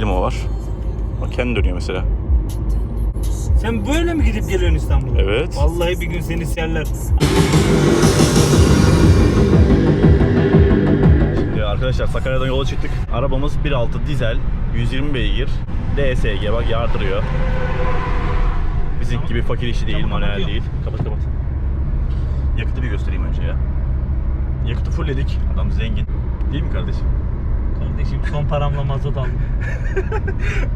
klima var. Bak kendi dönüyor mesela. Sen böyle mi gidip geliyorsun İstanbul'a? Evet. Vallahi bir gün seni siyerler. Şimdi arkadaşlar Sakarya'dan yola çıktık. Arabamız 1.6 dizel, 120 beygir, DSG bak yardırıyor. Bizim gibi fakir işi değil, manuel değil. Kapat. Yakıtı bir göstereyim önce ya. Yakıtı fullledik. Adam zengin. Değil mi kardeşim? Kardeşim son paramla mazot aldım.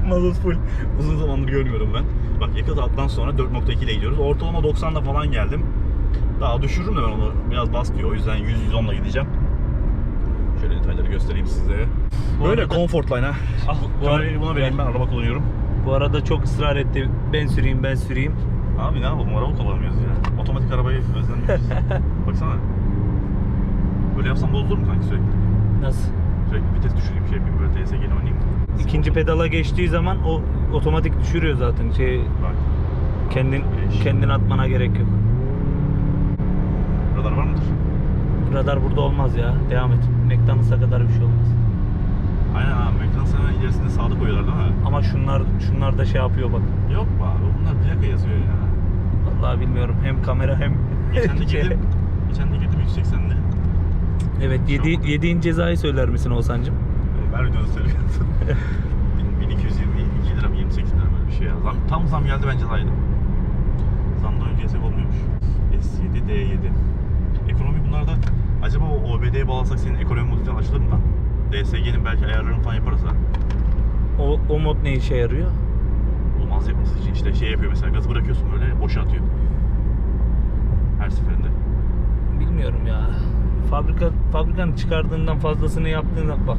Mazot full. Uzun zamandır görmüyorum ben. Bak yakıt alttan sonra 4.2 ile gidiyoruz. Ortalama 90'da falan geldim. Daha düşürürüm de ben onu. Biraz bas diyor. O yüzden 100-110'la gideceğim. Şöyle detayları göstereyim size. Böyle arada- Comfortline ha. Kamerayı buna vereyim, ben araba kullanıyorum. Bu arada çok ısrar etti. Ben süreyim. Abi ne yapalım, araba kullanmıyoruz ya. Otomatik arabayı özlemişiz. Baksana. Böyle yapsam bozulur mu kanki sürekli? Nasıl? Sürekli vites düşüreyim, şey yapayım, böyle DSG'ni oynayayım. İkinci pedala geçtiği zaman o otomatik düşürüyor zaten. Bak. Kendin atmana gerek yok. Radar var mıdır? Radar burada olmaz ya. Devam et. McDonald's'a kadar bir şey olmaz. Aynen abi, McDonald's hemen ilerisinde sağda koyuyorlar değil mi? Ama şunlar da şey yapıyor bak. Yok be abi, bunlar plaka yazıyor ya. Vallahi bilmiyorum. Hem kamera hem Geçen de girdim 180'de. Evet, yediğin cezayı söyler misin Oğuzhan'cığım? Ver videonu söylüyorsun. 1222 lira mı 28 lira böyle bir şey ya. Tam zam geldi, ben cezaydım. Zamdan önce hesap olmuyormuş. S7, D7. Ekonomi bunlarda, acaba o OBD'ye bağlasak senin ekonomi modu falan açılır mı lan? DSG'nin belki ayarlarını falan yaparız ha. O mod ne işe yarıyor? Olmaz yapması için işte şey yapıyor mesela, gazı bırakıyorsun böyle boşa atıyor. Her seferinde. Bilmiyorum ya. Fabrikanın çıkardığından fazlasını yaptığında bak.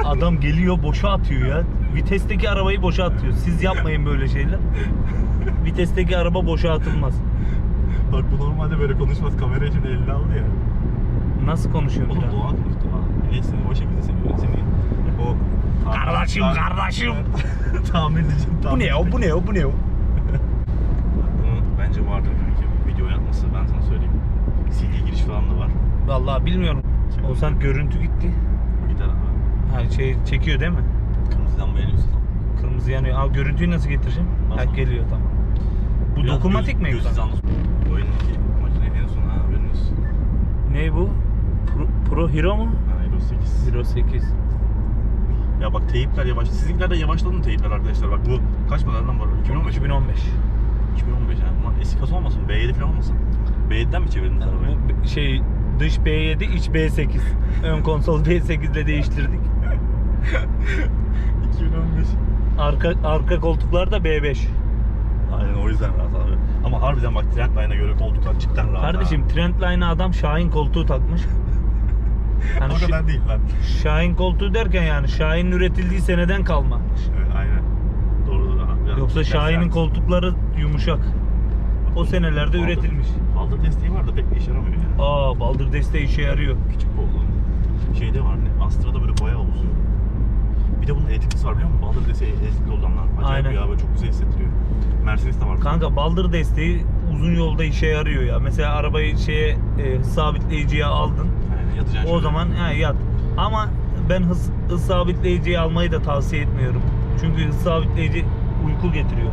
Adam geliyor boşa atıyor ya. Vitesteki arabayı boşa atıyor. Siz yapmayın böyle şeyler. Vitesteki araba boşa atılmaz. Bak bu normalde böyle konuşmaz, kamerayı şimdi eline aldı ya. Nasıl konuşuyorsun Oğlum ya? Doğan konuştu ha. Neyse o şekilde seviyorum seni. O Kardeşim. tahmin edeceğim. Bu ne o? Bunu bence vardır kanki. Video yapması, ben sana söyleyeyim. CD giriş falan da var. Vallahi bilmiyorum. Oğuzhan görüntü gitti. Gider abi. Ha çekiyor değil mi? Kırmızı lamba yanıyorsun. Kırmızı yanıyor. Aa, görüntüyü nasıl getireceğim? Ha, Nasıl? geliyor tamam. Bu Biraz dokunmatik mi göz ekran? hizanlı. Oyundaki makine en son ha, haberin olsun. Ne bu? Pro Hero mu? Ha, Euro 8. Hero 8. Ya bak teyipler yavaş. Sizinkiler de yavaşladı mı teyipler arkadaşlar? Bak bu kaç modelden var? 2015. 2015. 2015 yani. Bunlar eski kasa olmasın? B7 falan olmasın? B7'den mi çevirdiniz arabayı? Bu dış B7, iç B8. Ön konsol B8 ile değiştirdik. 2015. Arka koltuklar da B5. Aynen, o yüzden rahat abi. Ama harbiden bak Trendline'a göre koltuklar cidden rahat. Kardeşim Trendline'a adam Şahin koltuğu takmış. Yani O kadar değil lan. Şahin koltuğu derken yani Şahin'in üretildiği seneden kalma. Evet, aynen. Doğru rahat. Yoksa Şahin'in koltukları yumuşak. O senelerde üretilmiş. Baldır desteği var da pek işe yaramıyor yani. Aa, baldır desteği işe yarıyor. Küçük bollu. Şeyde var ne? Astra'da böyle bayağı uzuyor. Bir de bunun elektriklisi var biliyor musun? Baldır desteği elektrikli olanlar. Acayip Aynen. ya, böyle çok güzel hissettiriyor. Mercedes de var. Kanka baldır desteği uzun yolda işe yarıyor ya. Mesela arabayı sabitleyiciye aldın. Aynen, yatacaksın O şöyle. zaman yat. Ama ben hız sabitleyiciyi almayı da tavsiye etmiyorum. Çünkü hız sabitleyici uyku getiriyor.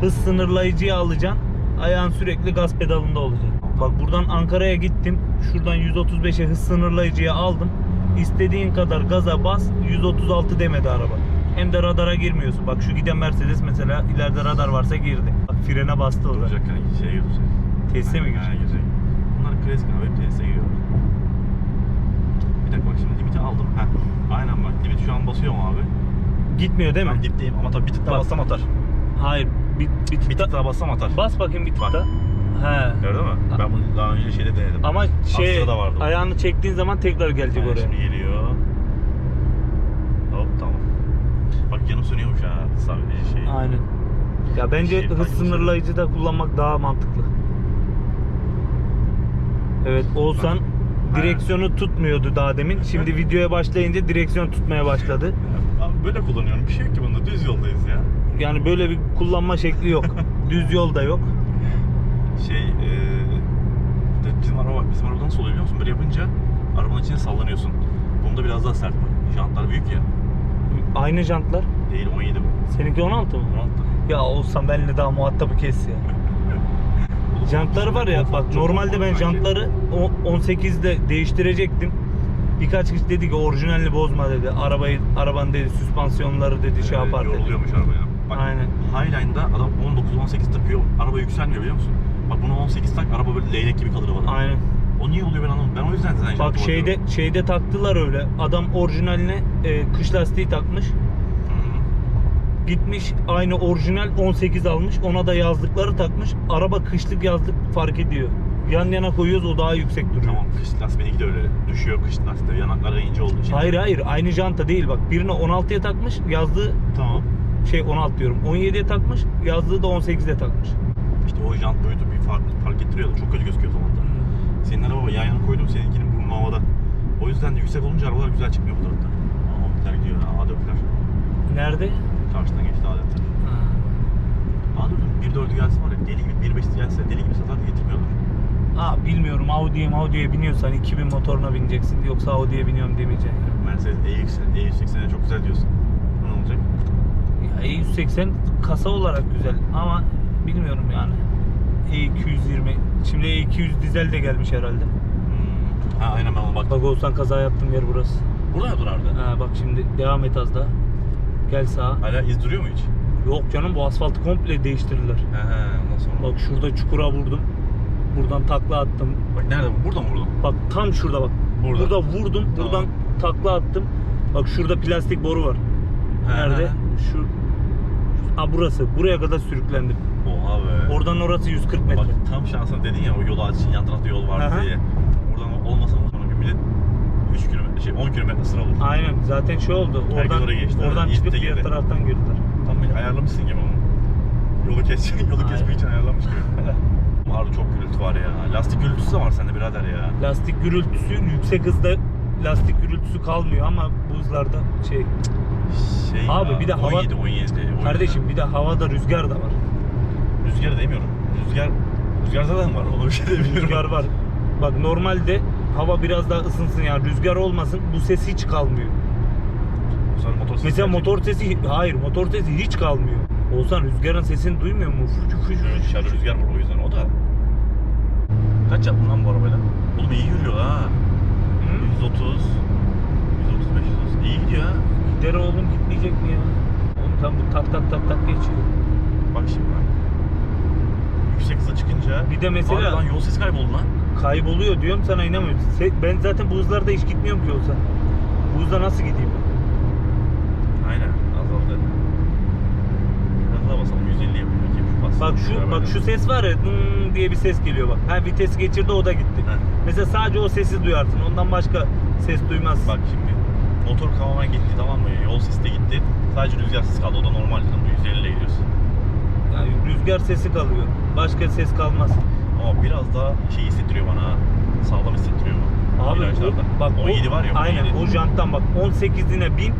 Hız sınırlayıcıyı alacaksın. Ayağın sürekli gaz pedalında olacak. Bak buradan Ankara'ya gittim. Şuradan 135'e hız sınırlayıcıyı aldım. İstediğin kadar gaza bas. 136 demedi araba. Hem de radara girmiyorsun. Bak şu giden Mercedes mesela ileride radar varsa girdi. Bak frene bastı orada. Duracak kanki, şeye götürecek. Tesise mi Ha, girecek? girecek. Bunlar klasik abi, hep tesise giriyor. Bir dakika bak, şimdi limiti aldım. Heh. Aynen bak, limit şu an basıyor mu abi? Gitmiyor değil mi? Ben dipteyim ama tabii bir tık daha Bak. bassam atar. Hayır. Bir tık daha bassam atar. Bas bakayım bir tık Bak. da. He. Gördün mü? Ben bunu daha önce şeyde denedim. Ama Astra'da vardı o. ayağını çektiğin zaman tekrar gelecek Yani oraya. şimdi geliyor. Hop, tamam. Bak yanım sönüyormuş ha. Sadece şey. Aynen. Ya bence Şey, hız farklı sınırlayıcı da kullanmak daha mantıklı. Evet, Oğuzhan direksiyonu tutmuyordu daha demin. Şimdi videoya başlayınca direksiyon tutmaya başladı. Abi böyle kullanıyorum. Bir şey yok ki bunda. Düz yoldayız ya. Yani böyle bir kullanma şekli yok. Düz yol da yok. Bizim araba bak. Bizim arabadan sol biliyor musun? Böyle yapınca arabanın içine sallanıyorsun. Bunda biraz daha sert bak. Jantlar büyük Aynı jantlar. Değil 17 bu. Seninki 16 mı? 16. Ya olsam benimle daha muhatabı kes ya. Jantları var ya bak, normalde ben jantları 18'de değiştirecektim. Birkaç kişi dedi ki orijinalini bozma dedi. Arabanın dedi süspansiyonları dedi şey yapar dedi. Yoruluyormuş araba ya. Bak, Aynen. Highline'da adam 19-18 takıyor. Araba yükselmiyor biliyor musun? Bak bunu 18 tak, araba böyle leylek gibi kalır havada. Aynen. O niye oluyor ben anlamadım. Ben o yüzden zaten Bak şeyde taktılar öyle. Adam orijinaline kış lastiği takmış. Gitmiş aynı orijinal 18 almış. Ona da yazlıkları takmış. Araba kışlık yazlık fark ediyor. Yan yana koyuyoruz, o daha yüksek duruyor. Tamam, kış lastiği de öyle düşüyor, kış lastiği yanakları ince olduğu için. Hayır aynı janta değil bak. Birini 16'ya takmış, yazlığı Tamam. 16 diyorum. 17'ye takmış, yazlığı da 18'e takmış. İşte o jant boyutu bir fark ettiriyordu. Çok kötü gözüküyor falan da. Senin araba yan yana koydum, seninkinin burnu havada. O yüzden de yüksek olunca arabalar güzel çıkmıyor fotoğrafta. Ama gidiyor ha, A4'ler. Nerede? Karşıdan geçti A4'ler. A4'ün 1.4'ü gelse var ya, deli gibi 1.5'i gelse deli gibi satar, getirmiyorlar. Bilmiyorum, Audi'ye biniyorsan 2000 motoruna bineceksin. Yoksa Audi'ye biniyorum demeyeceksin. Mercedes E180'e çok güzel diyorsun. Ne olacak? Ya E180 kasa olarak güzel ama bilmiyorum yani. E220. Şimdi E200 dizel de gelmiş herhalde. Ha aynen, ben ona baktım. Bak olsan kaza yaptığım yer burası. Burada dur abi. Ha bak şimdi devam et az daha. Gel sağa. Hala iz duruyor mu hiç? Yok canım, bu asfaltı komple değiştirdiler. Ondan sonra. Bak şurada çukura vurdum. Buradan takla attım. Bak nerede? Burada mı vurdun? Bak tam şurada bak. Burada. Burada vurdum. Tamam. Buradan takla attım. Bak şurada plastik boru var. Nerede? Şu. Burası. Buraya kadar sürüklendim. Oha be. Oradan orası 140 metre. Bak tam şansına dedin ya, o yolu açın, yan tarafta yol var Aha. diye. Oradan olmasa sonra bir millet 3 kilometre 10 kilometre sıra olur. Aynen. Zaten şey oldu. Herkes oraya geçti. Oradan Evet, çıkıp İzmit'e diğer girdi. taraftan girdiler. Tam böyle ayarlamışsın gibi onu. Yolu kesmek için ayarlamış gibi. Harbi çok gürültü var ya. Lastik gürültüsü de var sende birader ya. Lastik gürültüsü, yüksek hızda lastik gürültüsü kalmıyor ama bu hızlarda şey. Abi ya, bir de 17. Kardeşim bir de havada rüzgar da var. Rüzgar demiyorum. Rüzgar zaten var. Ona bir şey demiyorum. Rüzgar var. Bak normalde hava biraz daha ısınsın yani rüzgar olmasın, bu ses hiç kalmıyor. Sonra motor sesi Mesela gelecek. motor sesi hiç kalmıyor. Olsan rüzgarın sesini duymuyor mu? Evet, dışarıda rüzgar var, o yüzden o da. Kaç yaptın lan bu arabayla? Oğlum iyi yürüyor ha. 130, 135, 130. İyi gidiyor ha. Gider oğlum, gitmeyecek mi ya? Oğlum tam bu tak geçiyor. Bak şimdi bak. Yüksek hıza çıkınca Bir de mesela- Abi lan yol sesi kayboldu lan. Kayboluyor diyorum sana, inanmıyorum. Ben zaten bu hızlarda hiç gitmiyorum ki olsa. Bu hızda nasıl gideyim? Aynen, azaldı. Biraz daha basalım, 150 yapıyor. Bak şu ses var ya, diye bir ses geliyor bak. Ha, vites geçirdi, o da gitti. Heh. Mesela sadece o sesi duyarsın. Ondan başka ses duymazsın. Bak şimdi motor tamamen gitti, tamam mı? Yol sesi de gitti. Sadece rüzgar sesi kaldı. O da normal dedim. 150 ile gidiyorsun. Yani rüzgar sesi kalıyor. Başka ses kalmaz. Ama biraz daha şey hissettiriyor bana ha. Sağlam hissettiriyor bu. Abi Virajlarda. bak 17 var ya. Aynen 17. o janttan bak 18'ine bin.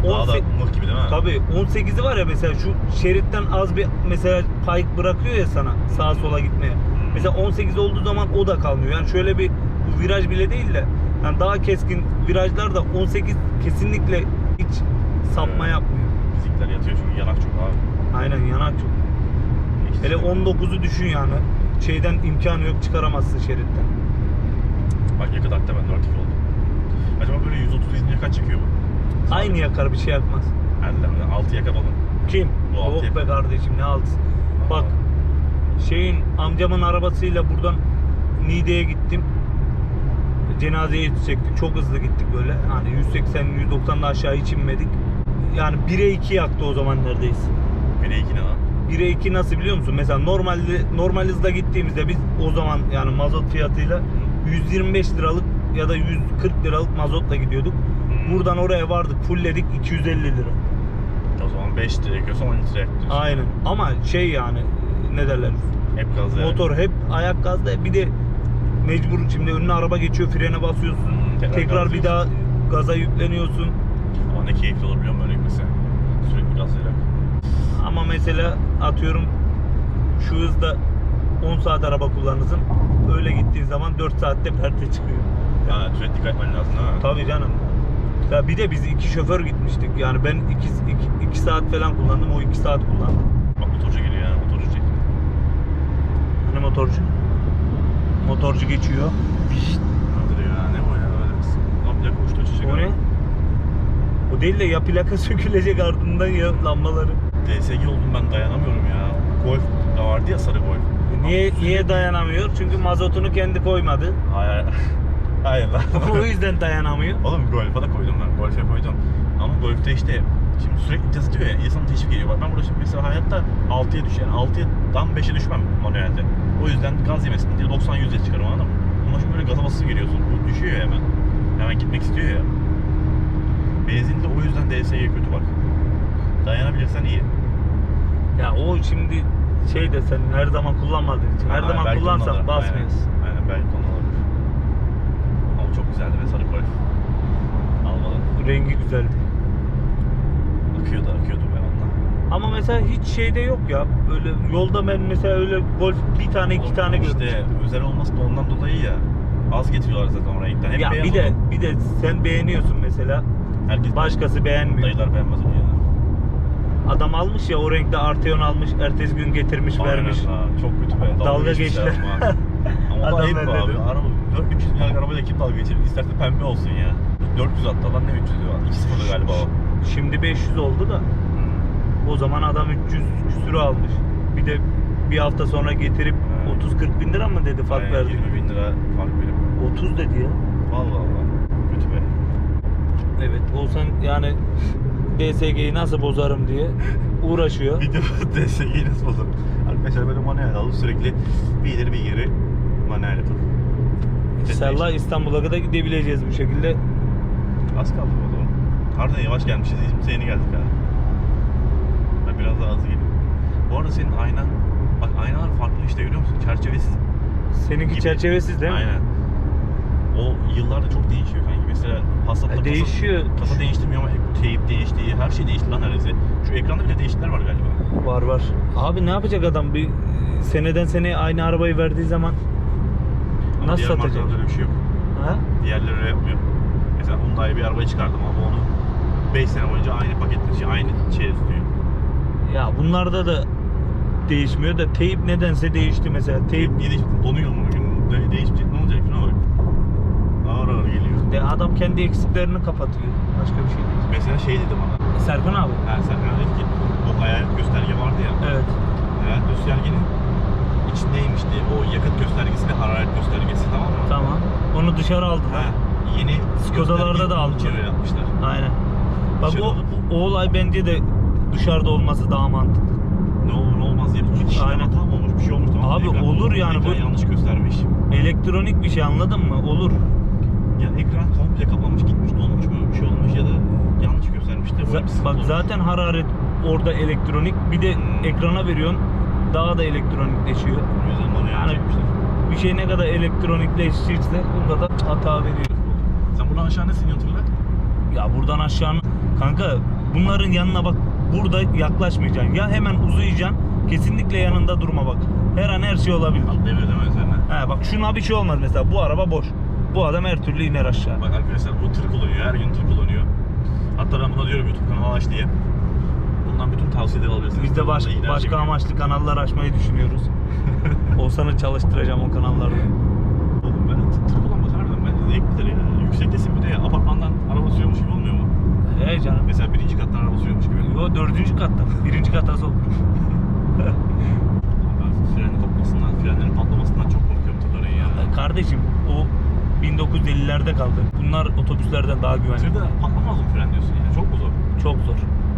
Daha da mıh gibi değil mi? Tabii 18'i var ya, mesela şu şeritten az bir mesela pay bırakıyor ya sana sağa sola gitmeye. Mesela 18 olduğu zaman o da kalmıyor. Yani şöyle bir, bu viraj bile değil de yani daha keskin virajlarda 18 kesinlikle hiç sapma yapmıyor. Fizikler yatıyor çünkü yanak çok abi. Aynen, yanak çok. İşte Hele 19'u düşün yani. Şeyden imkanı yok, çıkaramazsın şeritten. Bak yakıt akta ben 4 oldu. Acaba böyle 130 izince kaç yakıyor bu? Aynı yakar, bir şey yakmaz. Erdem'den 6 yakar oğlum. Kim? Bu altı Yok be yakar. kardeşim, ne altısı. Bak şeyin amcamın arabasıyla buradan Niğde'ye gittim. Cenazeyi yetişecektik. Çok hızlı gittik böyle. Hani 180-190'da aşağı hiç inmedik. Yani 1'e 2 yaktı o zaman neredeyse. 1'e 2 ne lan? 1'e 2 nasıl biliyor musun? Mesela normal hızla gittiğimizde biz o zaman yani mazot fiyatıyla 125 liralık ya da 140 liralık mazotla gidiyorduk. Buradan oraya vardık, fullledik 250 lira. O zaman 5 lira yakıyorsa 10 litre yakıyorsun. Aynen. Ama şey yani ne derler? Hep gazlı yani. Motor hep ayak gazda, bir de mecbur şimdi önüne araba geçiyor, frene basıyorsun. Tekrar bir daha gaza yükleniyorsun. Ama ne keyifli olur biliyor musun böyle gitmesi? Sürekli gazlayarak. Ama mesela atıyorum şu hızda 10 saat araba kullanırsın. Öyle gittiğin zaman 4 saatte perte çıkıyor. Yani sürekli dikkat etmen lazım değil mi? Tabii canım. Ya bir de biz 2 şoför gitmiştik. Yani ben 2 saat falan kullandım. O 2 saat kullandı. Bak motorcu geliyor ya, motorcu çek. Hani motorcu? Motorcu geçiyor. Nedir ya, ne o ya öyle misin? Lan plaka uçtu uçacak. O ne? O değil de ya plaka sökülecek ardından ya lambaları. DSG oldum ben, dayanamıyorum ya. Golf da vardı ya, sarı Golf. Niye dayanamıyor? Çünkü mazotunu kendi koymadı. Hayır. Hayır lan. O yüzden dayanamıyor. Oğlum Golf'a da koydum ben. Golf'e koydum. Ama Golf'te işte şimdi sürekli vites atıyor ya, insan teşvik ediyor. Bak ben burada şimdi mesela hayatta 6'ya düşer. Yani 6'dan 5'e düşmem manuelde. O yüzden gaz yemesin diye 90-100'e çıkarım, anladın mı? Ama şimdi böyle gaza basısı geliyorsun. Bu düşüyor ya hemen. Hemen gitmek istiyor ya. Benzinde o yüzden DSG kötü bak. Dayanabilirsen iyi. Ya o şimdi şey de sen her zaman kullanmadığın için. Her Ha, zaman belki kullansan ondan da- basmıyorsun. Aynen belki ondan olabilir. Ama çok güzeldi be sarı Golf. Almadım. Rengi güzeldi. Akıyordu ben ondan. Ama mesela hiç şeyde yok ya. Böyle yolda ben mesela öyle Golf bir tane iki tane işte görmüştüm. özel olması da ondan dolayı ya. Az getiriyorlar zaten o renkten. Hep Ya beyaz bir de sen beğeniyorsun mesela. herkes Başkası beğenmiyor. dayılar beğenmez onu ya. Adam almış ya o renkte Arteon almış, ertesi gün getirmiş vermiş. Aynen ha, çok kötü be. Dalga geçtiler. Ama, ama Adam da ayıp be vermedi. abi. Araba 400 milyar arabayla kim dalga geçirir? İsterse pembe olsun ya. 400 hatta lan, ne 300 var? 2-0 galiba o. Şimdi 500 oldu da o zaman adam 300 küsürü almış. Bir de bir hafta sonra getirip 30-40 bin lira mı dedi fark Aynen, verdi. 20 bin lira fark verip. 30 dedi ya. Vallahi Allah. Kötü be. Evet, olsan yani DSG'yi nasıl bozarım diye uğraşıyor. Bir de DSG'yi nasıl bozar? Arkadaşlar böyle manuel alıp sürekli bir ileri bir geri manuel yapın. İnşallah İstanbul'a kadar gidebileceğiz bu şekilde. Az kaldı o zaman. Harbiden yavaş gelmişiz. İzmir'e yeni geldik ha. Ben biraz daha hızlı geliyorum. Bu arada senin aynan, bak aynalar farklı işte, görüyor musun? Çerçevesiz. Seninki Gibi. çerçevesiz değil mi? Aynen. O yıllarda çok değişiyor kanki. Mesela Passat'ta Değişiyor. kasa değiştirmiyor ama teyip değişti. Her şey değişti lan neredeyse. Şu ekranda bile değişiklikler var galiba. Var. Abi ne yapacak adam? Bir seneden seneye aynı arabayı verdiği zaman Ama nasıl diğer satacak? markalarda öyle bir şey yok. Ha? Diğerleri öyle yapmıyor. Mesela Hyundai'ye bir arabayı çıkardım ama onu 5 sene boyunca aynı paketle, aynı şeye tutuyor. Ya bunlarda da değişmiyor da teyip nedense değişti mesela. Teyip Niye değişti? Donuyor mu bugün? Değişmeyecek, ne olacak? Şuna bak. Ağır ağır geliyor. de adam kendi eksiklerini kapatıyor. Başka bir şey değil. Mesela şey dedi bana. Serkan abi. Serkan dedi ki o hayalet gösterge vardı ya. Evet. Hayalet göstergenin içindeymişti. O yakıt göstergesi ve hararet göstergesi, tamam mı? Tamam. Onu dışarı aldılar. Ha, yeni Skoda'larda göstergeyi da aldılar. içeri yapmışlar. Aynen. Bak Dışarı alıp o olay bence de dışarıda olması daha mantıklı. ne olur ne olmaz diye bir kişi Aynen. hata mı olmuş, bir şey olmuş, tamam mı? Abi olur yani ekran bu- yanlış göstermiş. Elektronik bir şey, anladın mı? Olur. Ya ekran komple kapanmış, gitmiş, donmuş, böyle bir şey olmuş ya da yanlış göstermiş de böyle bir sıkıntı Bak olmuş. zaten hararet orada elektronik, bir de ekrana veriyorsun daha da elektronikleşiyor. O yüzden bana Yani çekmişler. bir şey ne kadar elektronikleşirse o kadar hata veriyor. Sen buradan aşağı nesin hatırla? Ya buradan aşağı kanka bunların yanına bak, burada yaklaşmayacaksın. Ya hemen uzayacaksın. Kesinlikle yanında durma bak. Her an her şey olabilir. Atlayabilirim ben seninle. He bak şuna bir şey olmaz mesela. Bu araba boş. Bu adam her türlü iner aşağı. Bak arkadaşlar, bu tır kullanıyor, her gün tır kullanıyor. Hatta ben buna diyorum YouTube kanalı aç diye. Bundan bütün tavsiyeleri alabilirsiniz. Biz de Bununla iğneler başka çekiyor. amaçlı kanallar açmayı düşünüyoruz. Olsanı çalıştıracağım o kanallarda. Oğlum ben tır kullanmak harbiden ben zevklidir ya. Yüksektesin bir de ya, apartmandan araba sürüyormuş gibi olmuyor mu? He canım. Mesela 1. kattan araba sürüyormuş gibi. Yo 4. katta. 1. kat az olur. Ben frenin kopmasından, frenlerin patlamasından çok korkuyorum tırların ya. Kardeşim o 1950'lerde kaldı. Bunlar otobüslerden daha güvenli. Tırda patlamaz mı fren diyorsun yani? Çok mu zor? Çok zor.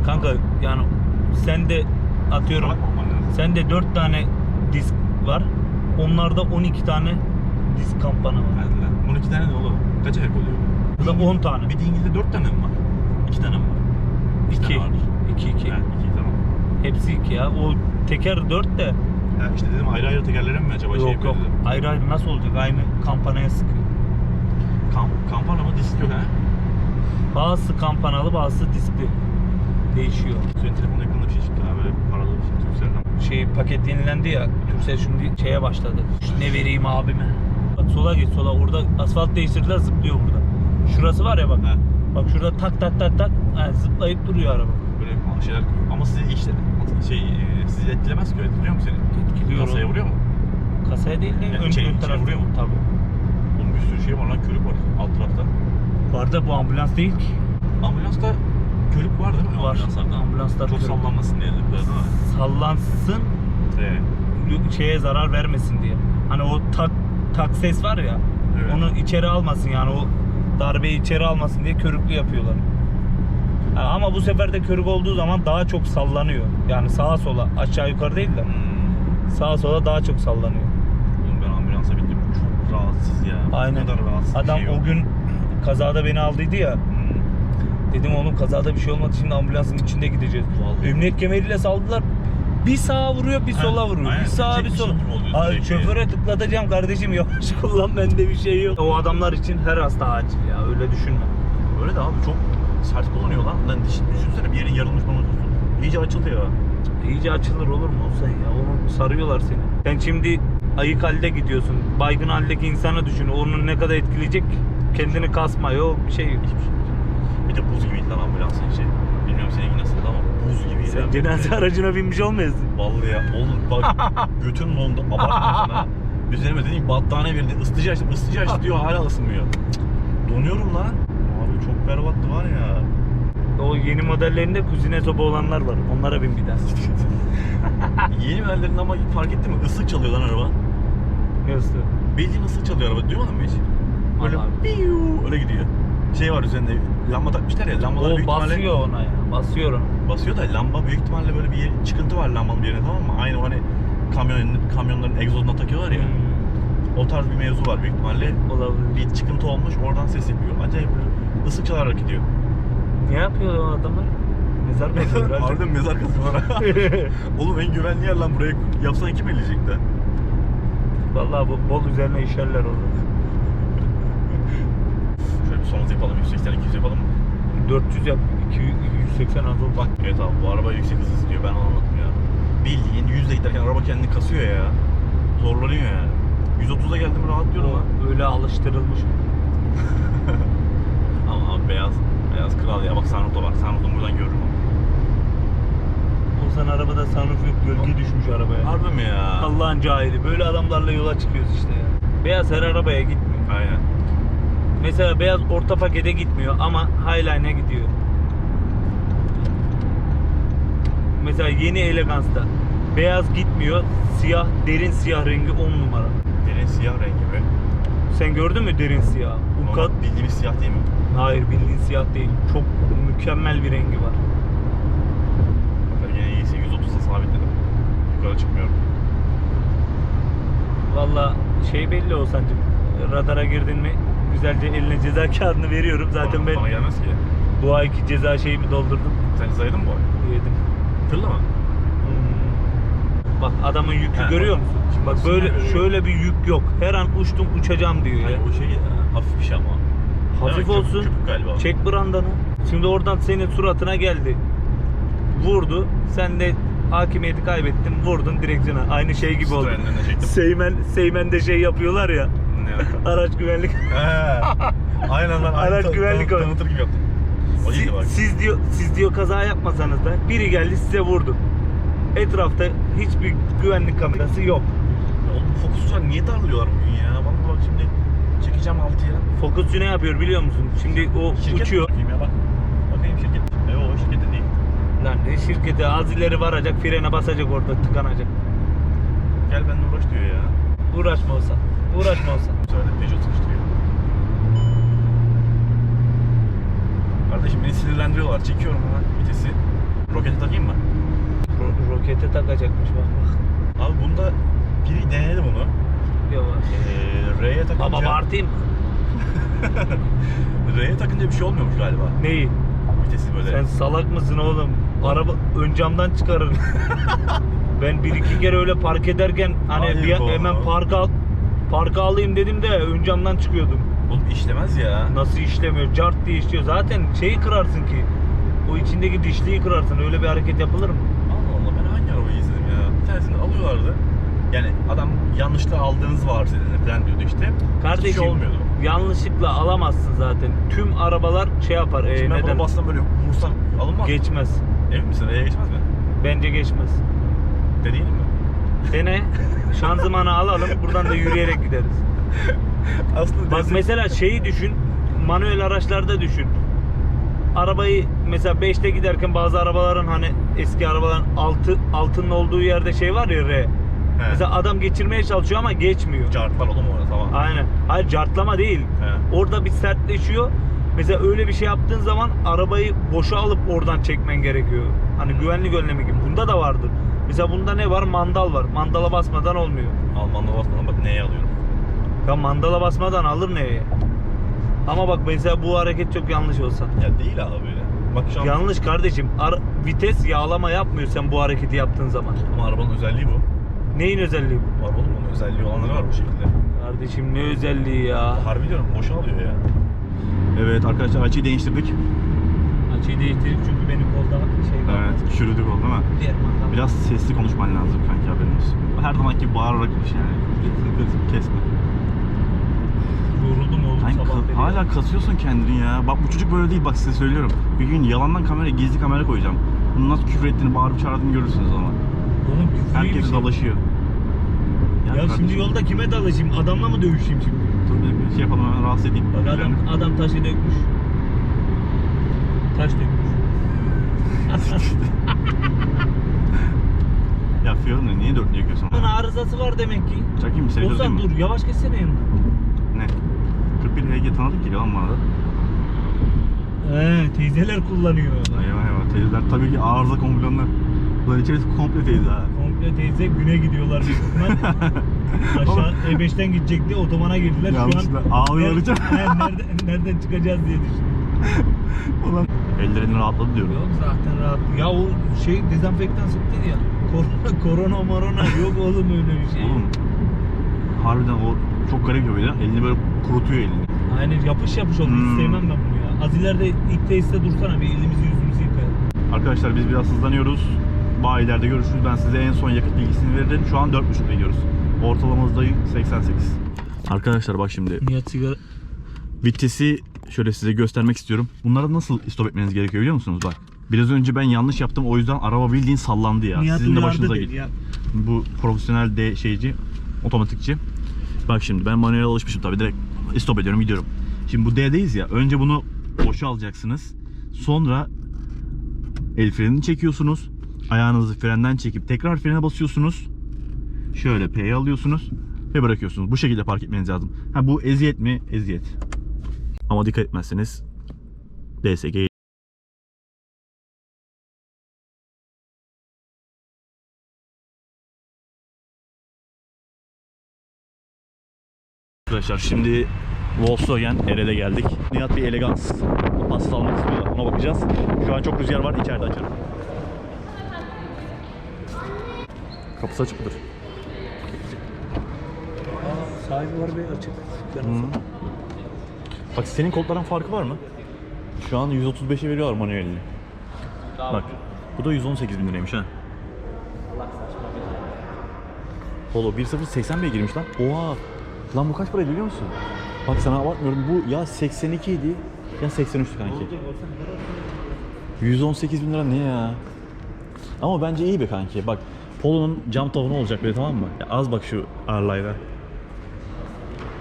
Kanka yani sen de atıyorum. Salak olman lazım. Sende 4 tane disk var. Onlarda 12 tane disk kampana var. Hadi lan. 12 tane ne oğlum? Kaç ayak oluyor? Burada 10 tane. Bir dingilde 4 tane mi var? 2 tane mi var? 2 2. tane vardır. 2 2. Ha, 2 tamam. Hepsi 2 ya. O teker 4 de. Ya işte dedim ayrı ayrı tekerlere mi acaba şey Yok yapıyor yok. dedim. Ayrı ayrı nasıl olacak? Aynı kampanaya sıkıyor. Kampana mı disk yok ha? Bazısı kampanalı, bazısı diskli. Değişiyor. Senin telefonun ekranında bir şey çıktı ha, böyle paralı bir şey, Turkcell'den. Şey paket yenilendi ya. Turkcell şimdi şeye başladı. Ne vereyim abime? Bak sola geç, sola. Orada asfalt değiştirdiler, zıplıyor burada. Şurası var ya bak. Ha. Bak şurada tak tak tak tak yani zıplayıp duruyor araba. Böyle şeyler ama sizi işledi. Sizi etkilemez ki, etkiliyor mu seni? Etkiliyor. Kasaya vuruyor mu? Kasaya değil de Yani ön içeri tarafta vuruyor mu? Tabii. Bunun bir sürü şey var lan, körük var alt tarafta. Var da bu ambulans değil ki. Ambulansta körük var değil mi? Var. Ambulanslarda. Ambulanslar Çok körük. sallanmasın diye dedikleri değil mi? Sallansın, şeye zarar vermesin diye. Hani o tak ses var ya. Evet. Onu içeri almasın yani, o darbeyi içeri almasın diye körüklü yapıyorlar. Ha, ama bu sefer de körük olduğu zaman daha çok sallanıyor. Yani sağa sola, aşağı yukarı değil de sağa sola daha çok sallanıyor. Oğlum ben ambulansa bindim. Çok rahatsız ya. Aynen. O kadar rahatsız bir Adam şey yok. o gün kazada beni aldıydı ya. Hmm. Dedim oğlum kazada bir şey olmadı, şimdi ambulansın içinde gideceğiz. Vallahi. Emniyet kemeriyle saldılar. Bir sağa vuruyor, bir sola vuruyor. aynen. Bir sağa, bir Çekmişim sola. gibi oluyorsun Ay, sürekli. şoföre tıklatacağım kardeşim, yavaş kullan, bende bir şey yok. O adamlar için her hasta acil ya, öyle düşünme. Öyle de abi çok sert kullanıyor lan. Lan düşünsene bir yerin yarılmış bana tutsun. İyice açıldı ya. İyice açılır olur mu olsa ya, onu sarıyorlar seni. Sen şimdi ayık halde gidiyorsun. Baygın haldeki insanı düşün. Onun ne kadar etkileyecek? Kendini kasma, yok bir şey yok. Hiçbir şey yok. Bir de buz gibiydi lan ambulansın şey. Bilmiyorum seninki nasıldı ama buz gibiydi. Sen cenaze aracına binmiş olmayasın. Vallahi ya oğlum bak götüm dondu, abartma sana. Üzerime dediğim battaniye verildi, ısıtıcı açtı diyor, hala ısınmıyor. Cık, donuyorum lan. Abi çok berbattı var ya. O yeni modellerinde kuzine soba olanlar var. Onlara bin bir daha. Yeni modellerinde ama fark ettin mi? Islık çalıyor lan araba. Nasıl? Bildiğin ıslık çalıyor araba, duymadın mı hiç? Böyle Vallahi. piu öyle gidiyor. Şey var üzerinde, lamba takmışlar ya, lambalar O büyük basıyor ihtimalle ona ya. Basıyor ona. basıyor da lamba büyük ihtimalle böyle bir çıkıntı var lambanın bir yerine, tamam mı? Aynı o hani kamyonların egzozuna takıyorlar ya. O tarz bir mevzu var büyük ihtimalle. Olabilir. Bir çıkıntı olmuş, oradan ses yapıyor. Acayip ıslık çalarak gidiyor. Ne yapıyor o adamlar? Mezar kazıyor herhalde. Harbiden mezar kazıyorlar. Oğlum en güvenli yer lan, buraya yapsan kim elleyecek de? Vallahi bu bol üzerine işerler orada. Şöyle bir son hız yapalım, 180 200 yapalım mı? 400 yap, 180 az oldu. Bak evet abi, bu araba yüksek hız istiyor, ben anladım ya. Bildiğin 100'le giderken araba kendini kasıyor ya. Zorlanıyor yani. 130'a geldim rahatlıyorum lan. O öyle alıştırılmış. Ama abi beyaz kral ya, bak sunroof'ta bak, sunroof'tan buradan görürüm onu. Olsan arabada sunroof yok, gölge düşmüş arabaya. Harbi mi ya? Allah'ın cahili. Böyle adamlarla yola çıkıyoruz işte ya. Beyaz her arabaya gitmiyor. Aynen. Mesela beyaz orta pakete gitmiyor ama Highline'e gidiyor. Mesela yeni Elegance'da beyaz gitmiyor, siyah, derin siyah rengi 10 numara. Derin siyah rengi mi? Sen gördün mü derin siyah? Normal bildiğimiz siyah değil mi? Hayır, bildiğin siyah değil. Çok mükemmel bir rengi var. Bak yine iyisi 130'a sabitledim. Yukarı çıkmıyorum. Valla şey belli Oğuzhan'cığım. Radara girdin mi güzelce eline ceza kağıdını veriyorum. Zaten ben Bana gelmez ki. bu ayki ceza şeyimi doldurdum. Sen sayıdın mı bu ay? Yedim. Tırla mı? Bak adamın yükü He, görüyor bak. musun? Şimdi Bak aslında böyle görüyorum. şöyle bir yük yok. Her an uçtum uçacağım diyor Hani ya. o şey hafif bir şey ama. Hafif Köpük- olsun. Köpük galiba. Çek brandanı. Şimdi oradan senin suratına geldi. Vurdu. Sen de hakimiyeti kaybettin. Vurdun direksiyona. Aynı şey gibi oldu. Strenlerine çektim. Seymen'de şey yapıyorlar ya. Ne? Araç güvenlik. Aynen lan. Araç güvenlik o. Tanıtır gibi yaptın. O değil de bak. Siz diyor kaza yapmasanız da biri geldi size vurdu. Etrafta hiçbir güvenlik kamerası yok. Oğlum fokusçular niye darlıyorlar bugün ya? Bana bak şimdi çekeceğim 6'ya. Fokusçu ne yapıyor biliyor musun? Şimdi o Şirket uçuyor. bakayım ya bak. Bakayım şirket. O şirkette değil. Lan ne şirketi, az ileri varacak, frene basacak, orada tıkanacak. Gel benimle uğraş diyor ya. Uğraşma olsa. Uğraşma olsa. Bu sefer de Peugeot sıkıştırıyor. Kardeşim beni sinirlendiriyorlar. Çekiyorum hemen vitesi. Rokete takayım mı? Rokete takacakmış bak bak. Abi bunda biri denedi bunu. Yavaş. R'ye takınca... Baba bağırtayım mı? R'ye takınca bir şey olmuyormuş galiba. Neyi? Vitesi böyle. Sen salak mısın oğlum? Araba ön camdan çıkarır. Ben bir iki kere öyle park ederken hani Hayır bu. hemen parka alayım dedim de ön camdan çıkıyordum. Oğlum işlemez ya. Nasıl işlemiyor? Cart diye işliyor. Zaten şeyi kırarsın ki. O içindeki dişliği kırarsın. Öyle bir hareket yapılır mı? Allah Allah, ben hangi arabayı izledim ya? Bir tanesini alıyorlardı. Yani adam yanlışlıkla aldığınız var seninle falan diyordu işte. Hiçbir Kardeşim, şey olmuyordu. yanlışlıkla alamazsın zaten. Tüm arabalar şey yapar. Şimdi ben Neden? buna bassam böyle vursam alınmaz mı? Geçmez. Emin misin? Geçmez mi? Bence geçmez. Deneyelim mi? Dene. Şanzımanı alalım. Buradan da yürüyerek gideriz. Aslında Bak mesela şeyi düşün. Manuel araçlarda düşün. Arabayı mesela 5'te giderken bazı arabaların hani eski arabaların altının olduğu yerde şey var ya R. Mesela adam geçirmeye çalışıyor ama geçmiyor. Cartlar oğlum orada tamam. Aynen. Hayır cartlama değil. He. Orada bir sertleşiyor. Mesela öyle bir şey yaptığın zaman arabayı boşa alıp oradan çekmen gerekiyor. Hani güvenlik önlemi gibi. Bunda da vardır. Mesela bunda ne var? Mandal var. Mandala basmadan olmuyor. Almanla basmadan bak neye alıyorum. Ya mandala basmadan alır neye? Ama bak mesela bu hareket çok yanlış olsa. Ya değil abi. Bak şu an... Yanlış kardeşim. Vites yağlama yapmıyor sen bu hareketi yaptığın zaman. Ama arabanın özelliği bu. Neyin özelliği bu? Var oğlum onun özelliği olanları var bu şekilde. Kardeşim ne özelliği ya? Harbi diyorum boşa alıyor ya. Evet arkadaşlar açıyı değiştirdik. Açıyı değiştirip çünkü benim kolda şey var. Evet çürüdük oldu değil mi? Diğer mandal. Biraz sesli konuşman lazım kanki haberin olsun. Her zamanki bağırarak konuş yani. Kesme. Yoruldum oğlum Kanka sabah beri. hala kasıyorsun kendini ya. Bak bu çocuk böyle değil bak size söylüyorum. Bir gün yalandan kameraya gizli kamera koyacağım. Bunun nasıl küfür ettiğini bağırıp çağırdığını görürsünüz ama. Oğlum biz Herkes dalaşıyor. Ya kardeşim, şimdi yolda kime dalaşayım? Adamla mı dövüşeyim şimdi? dur bir şey yapalım hemen rahatsız edeyim. Bak adam taşı dökmüş. Taş dökmüş. Ya Fiona niye dörtlü yakıyorsun? Bunun arızası var demek ki. Çakayım mı? Seni Olsan mi? dur yavaş geçsene yanına. Ne? 41 HG tanıdık geliyor lan bana da. Teyzeler kullanıyor. Eyvah eyvah teyzeler tabii ki arıza komplonlar. Bunların içerisi komple teyze ha. Komple teyze güne gidiyorlar büyük ihtimal. Aşağı E5'ten gidecekti otomana girdiler. Yanlışlıkla Şu an ağlıyor. nereden çıkacağız diye düşünüyorum. Ulan ellerini rahatladı diyorum. Yok zaten rahat. Ya o şey dezenfektan sıktıydı ya. Korona morona yok oğlum öyle bir şey. Oğlum harbiden o çok garip bir böyle. Elini böyle kurutuyor elini. Aynen yapış yapış oldu. Hiç sevmem ben bunu ya. Az ileride ilk tesiste dursana bir elimizi yüzümüzü yıkayalım. Arkadaşlar biz biraz hızlanıyoruz. Bayilerde görüşürüz. Ben size en son yakıt bilgisini veririm. Şu an 4.5'da gidiyoruz. Ortalamamızda 88. Arkadaşlar bak şimdi. Nihat sigara... Vitesi şöyle size göstermek istiyorum. Bunlara nasıl stop etmeniz gerekiyor biliyor musunuz? Bak. Biraz önce ben yanlış yaptım. O yüzden araba bildiğin sallandı ya. Nihat Sizin de uyardı başınıza dedi geldi. ya. Bu profesyonel de şeyci, otomatikçi. Bak şimdi ben manuel alışmışım tabii. Direkt stop ediyorum gidiyorum. Şimdi bu D'deyiz ya. Önce bunu boşa alacaksınız. Sonra el frenini çekiyorsunuz. Ayağınızı frenden çekip tekrar frene basıyorsunuz. Şöyle P'yi alıyorsunuz ve bırakıyorsunuz. Bu şekilde park etmeniz lazım. Ha bu eziyet mi? Eziyet. Ama dikkat etmezseniz DSG. Arkadaşlar şimdi Volkswagen RL'e geldik. Nihat bir elegans pasta almak istiyorlar. Ona bakacağız. Şu an çok rüzgar var. İçeride açarım. Kapısı açık mıdır? Sahibi var be açık. Bak senin kodların farkı var mı? Şu an 135'e veriyorlar manuelini. Bak bu da 118 bin liraymış ha. Polo 1.0 beygir girmiş lan. Oha. Lan bu kaç paraydı biliyor musun? Bak sana abartmıyorum bu ya 82 idi ya 83'tü kanki. 118 bin lira ne ya? Ama bence iyi be kanki. Bak Polo'nun cam tavanı olacak böyle tamam mı? Ya az bak şu R-Line'a.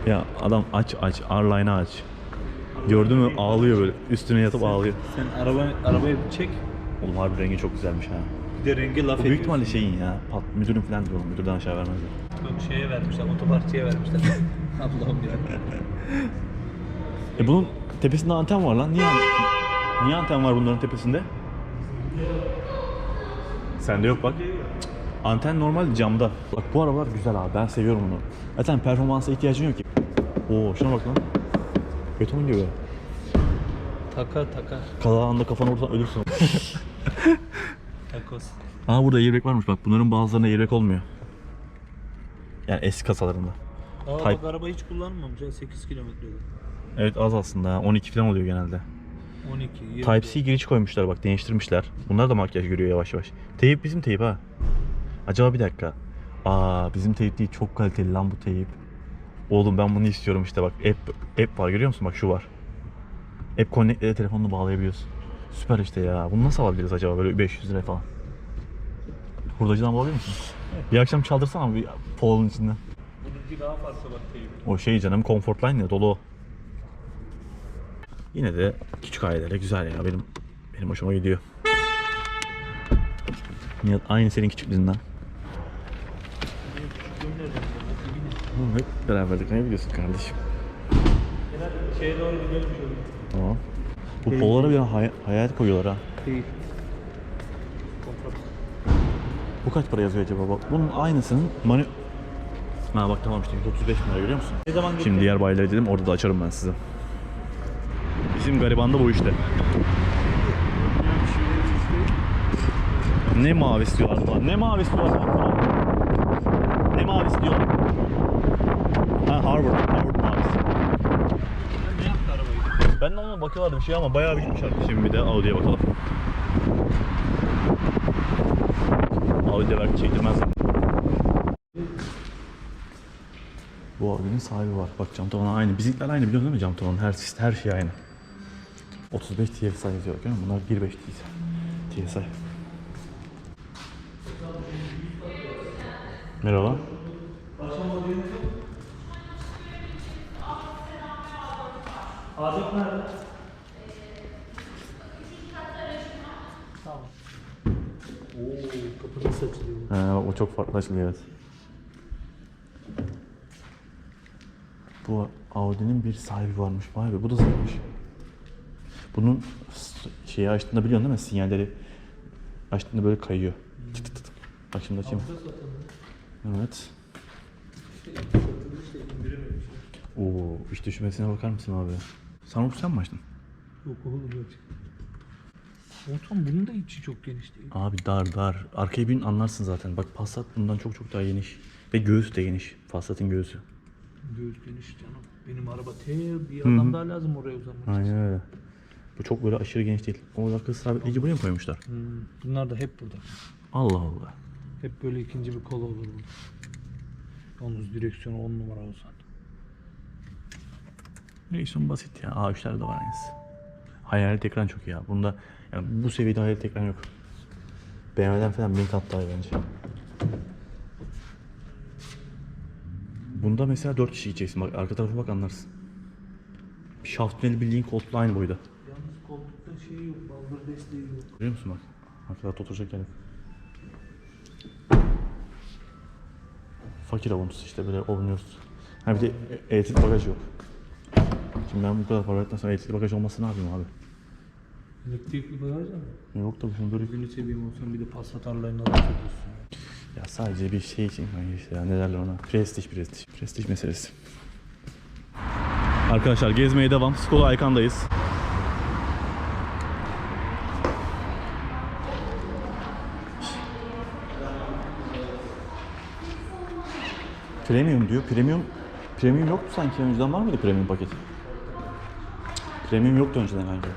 Ya adam aç R-Line'ı aç. Gördün mü ağlıyor böyle üstüne yatıp ağlıyor. Sen arabayı bir çek. Oğlum harbi rengi çok güzelmiş ha. Bir de rengi laf Bu büyük ediyor. ihtimalle şeyin ya. Müdürün falan diyor oğlum. Müdürden aşağı vermezler. Şeye vermişler, otoparkçıya vermişler. Allah'ım ya. Bunun tepesinde anten var lan. Niye anten var bunların tepesinde? Sende yok bak. Cık. Anten normal camda. Bak bu arabalar güzel abi. Ben seviyorum bunu. Zaten performansa ihtiyacın yok ki. Oo şuna bak lan. Beton gibi. Takar. Kaza anında kafanı vursan ölürsün. Takos. Aa burada airbag varmış bak. Bunların bazılarında airbag olmuyor. Yani eski kasalarında. Bak araba hiç kullanmamış ya 8 kilometrede. Evet az aslında. 12 falan oluyor genelde. 12, 20. Type-C giriş koymuşlar bak değiştirmişler. Bunlar da makyaj görüyor yavaş yavaş. Teyip bizim teyip ha. Acaba bir dakika. Bizim teyip değil çok kaliteli lan bu teyip. Oğlum ben bunu istiyorum işte bak. App var görüyor musun? Bak şu var. App Connect ile telefonunu bağlayabiliyorsun. Süper işte ya. Bunu nasıl alabiliriz acaba böyle 500 lira falan? Hurdacıdan bulabilir misin? Bir akşam çaldırsana bir Polo'nun içinden. Bununki daha fazla bak teybi. O şey canım Comfortline ya dolu o. Yine de küçük aileler güzel ya benim hoşuma gidiyor. Nihat aynı senin küçüklüğünden. Hep beraberdik ne biliyorsun kardeşim? Şeye doğru gidelim şöyle. Tamam. Bu pololara bir hayal koyuyorlar ha. Değil. Bu kaç para yazıyor acaba? Bak bunun aynısının Ha bak tamam işte 135 lira görüyor musun? Ne zaman Şimdi diğer bayileri dedim orada da açarım ben size. Bizim garibanda bu işte. Ne mavisi diyorlar buna? Ne mavisi diyorlar buna? Ne mavisi diyorlar? Ha Harvard mavisi. Ne yaptı arabayı? Ben de ona bakıyorlardı bir şey ama bayağı bitmiş artık. Şimdi bir de Audi'ye bakalım. Audi'ye belki çektirmez. Bu Audi'nin sahibi var. Bak cam tavanı aynı. Bizimkiler aynı biliyorsun değil mi cam tavanı? Her şey aynı. 35 TSI yazıyor değil mi? Bunlar 1.5 TSI. Merhaba. Adet nerede? Tamam. Oo, kapı nasıl açılıyor? O çok farklı açılıyor evet. Bu Audi'nin bir sahibi varmış. Vay be bu da satmış. Bunun şeyi açtığında biliyorsun değil mi? Sinyalleri açtığında böyle kayıyor. Tık tık tık. Bak şimdi açayım. Evet. Oo, iş düşmesine bakar mısın abi? Sunroof sen mi açtın? Yok oğlum yok. Otom bunun da içi çok geniş değil. Abi dar. Arkayı bin anlarsın zaten. Bak Passat bundan çok daha geniş. Ve göğüs de geniş. Passat'ın göğüsü. Göğüs geniş canım. Benim araba bir adam daha lazım oraya uzanmak için. Aynen öyle. Bu çok böyle aşırı geniş değil. O dakika sabitleyici buraya mı koymuşlar? Bunlar da hep burada. Allah Allah. Hep böyle ikinci bir kol olur burada. Yalnız direksiyonu 10 numara olsan. Direksiyon basit ya. A3'lerde de var aynısı. Hayalet ekran çok iyi ya. Bunda yani bu seviyede hayalet ekran yok. BMW'den falan 1000 kat daha iyi bence. Bunda mesela 4 kişi gideceksin. Bak arka tarafa bak anlarsın. Shaft tüneli bildiğin koltukla aynı boyda. Yalnız koltukta şey yok, baldır desteği yok. Görüyor musun bak? Arkada oturacak yer yok. Fakir avuntusu işte böyle oynuyoruz. Ha bir de elektrikli bagaj yok. Şimdi ben bu kadar para verdikten sonra elektrikli bagaj olması ne yapayım abi? Elektrikli bagaj da mı? Yok tabii şimdi böyle... Günü seveyim olsan bir de Passat arlarına da ediyorsun. Ya sadece bir şey için işte ya ne derler ona? Prestij meselesi. Arkadaşlar gezmeye devam. Skoda Aykan'dayız. Premium diyor. Premium yoktu sanki. Önceden var mıydı premium paket? Premium yoktu önceden kanka.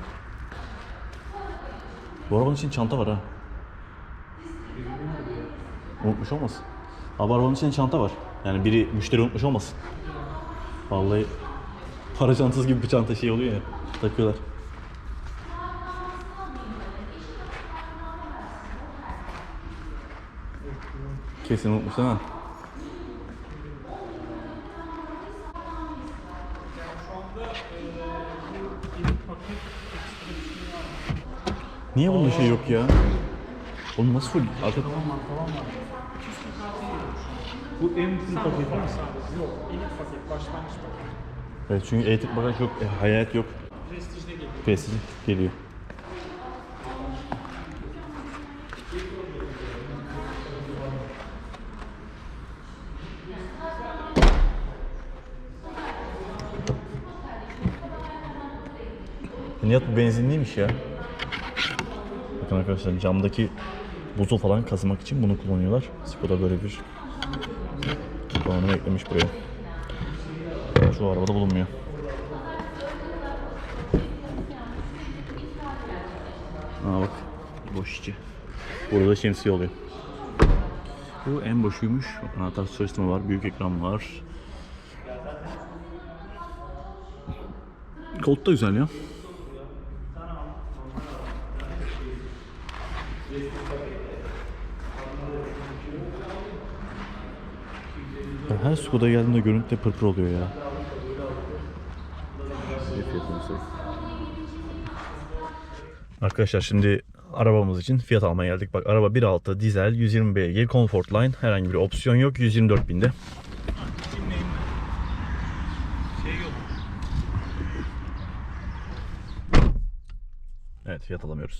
Bu arabanın için çanta var ha. Unutmuş olmasın. Abi arabanın içinde çanta var. Yani biri müşteri unutmuş olmasın. Vallahi para çantası gibi bir çanta şey oluyor ya. Takıyorlar. Kesin unutmuş değil mi? Niye bunda şey yok ya? Oğlum nasıl full? Arka... Tamam var. Bu en full paket değil mi? Yok, ilk paket, başlangıç paket. Evet çünkü elektrik bagaj yok, hayalet yok. Prestij'de geliyor. Prestij geliyor. Nihat bu benzinliymiş ya. Bakın arkadaşlar camdaki buzu falan kazımak için bunu kullanıyorlar. Skoda böyle bir kullanımı eklemiş buraya. Şu arabada bulunmuyor. Aa bak boş içi. Burada da şemsiye oluyor. Bu en boşuymuş. Anahtar çalıştırma var, büyük ekran var. Koltuk da güzel ya. Her Skoda'ya geldiğimde görüntü de pırpır oluyor ya. Arkadaşlar şimdi arabamız için fiyat almaya geldik. Bak araba 1.6 dizel 120 beygir Comfortline, herhangi bir opsiyon yok, 124.000'de. Evet, fiyat alamıyoruz.